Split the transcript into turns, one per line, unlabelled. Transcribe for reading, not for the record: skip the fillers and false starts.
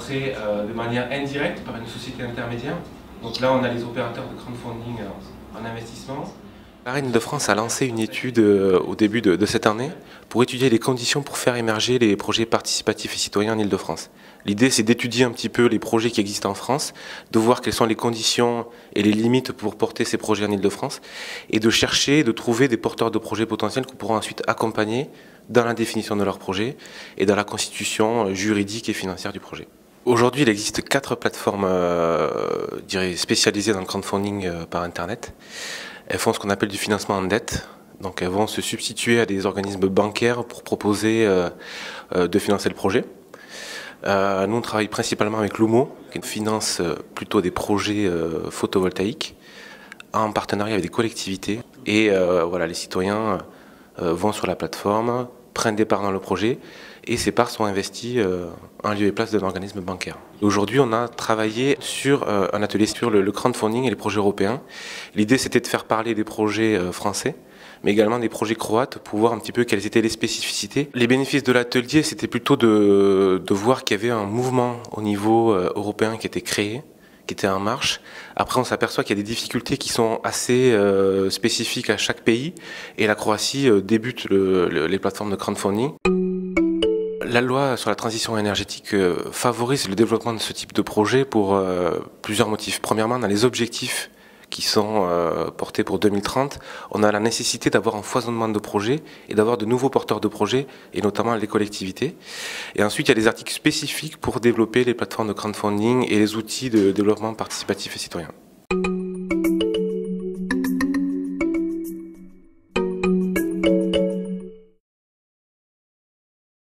serait de manière indirecte par une société intermédiaire. Donc là, on a les opérateurs de crowdfunding en investissement. La Réunion de France a lancé une étude au début de cette année pour étudier les conditions pour faire émerger les projets participatifs et citoyens en Île-de-France. L'idée, c'est d'étudier un petit peu les projets qui existent en France, de voir quelles sont les conditions et les limites pour porter ces projets en Île-de-France, et de chercher, de trouver des porteurs de projets potentiels qu'on pourra ensuite accompagner dans la définition de leur projet et dans la constitution juridique et financière du projet. Aujourd'hui, il existe 4 plateformes spécialisées dans le crowdfunding par Internet. Elles font ce qu'on appelle du financement en dette. Donc elles vont se substituer à des organismes bancaires pour proposer de financer le projet. Nous, on travaille principalement avec Lumo, qui finance plutôt des projets photovoltaïques en partenariat avec des collectivités. Et voilà, les citoyens vont sur la plateforme, prennent des parts dans le projet et ces parts sont investies en lieu et place d'un organisme bancaire. Aujourd'hui, on a travaillé sur un atelier sur le crowdfunding et les projets européens. L'idée, c'était de faire parler des projets français, mais également des projets croates pour voir un petit peu quelles étaient les spécificités. Les bénéfices de l'atelier, c'était plutôt de voir qu'il y avait un mouvement au niveau européen qui était créé, qui était en marche. Après, on s'aperçoit qu'il y a des difficultés qui sont assez spécifiques à chaque pays, et la Croatie débute les plateformes de crowdfunding. La loi sur la transition énergétique favorise le développement de ce type de projet pour plusieurs motifs. Premièrement, dans les objectifs qui sont portés pour 2030, on a la nécessité d'avoir un foisonnement de projets et d'avoir de nouveaux porteurs de projets, et notamment les collectivités. Et ensuite, il y a des articles spécifiques pour développer les plateformes de crowdfunding et les outils de développement participatif et citoyen.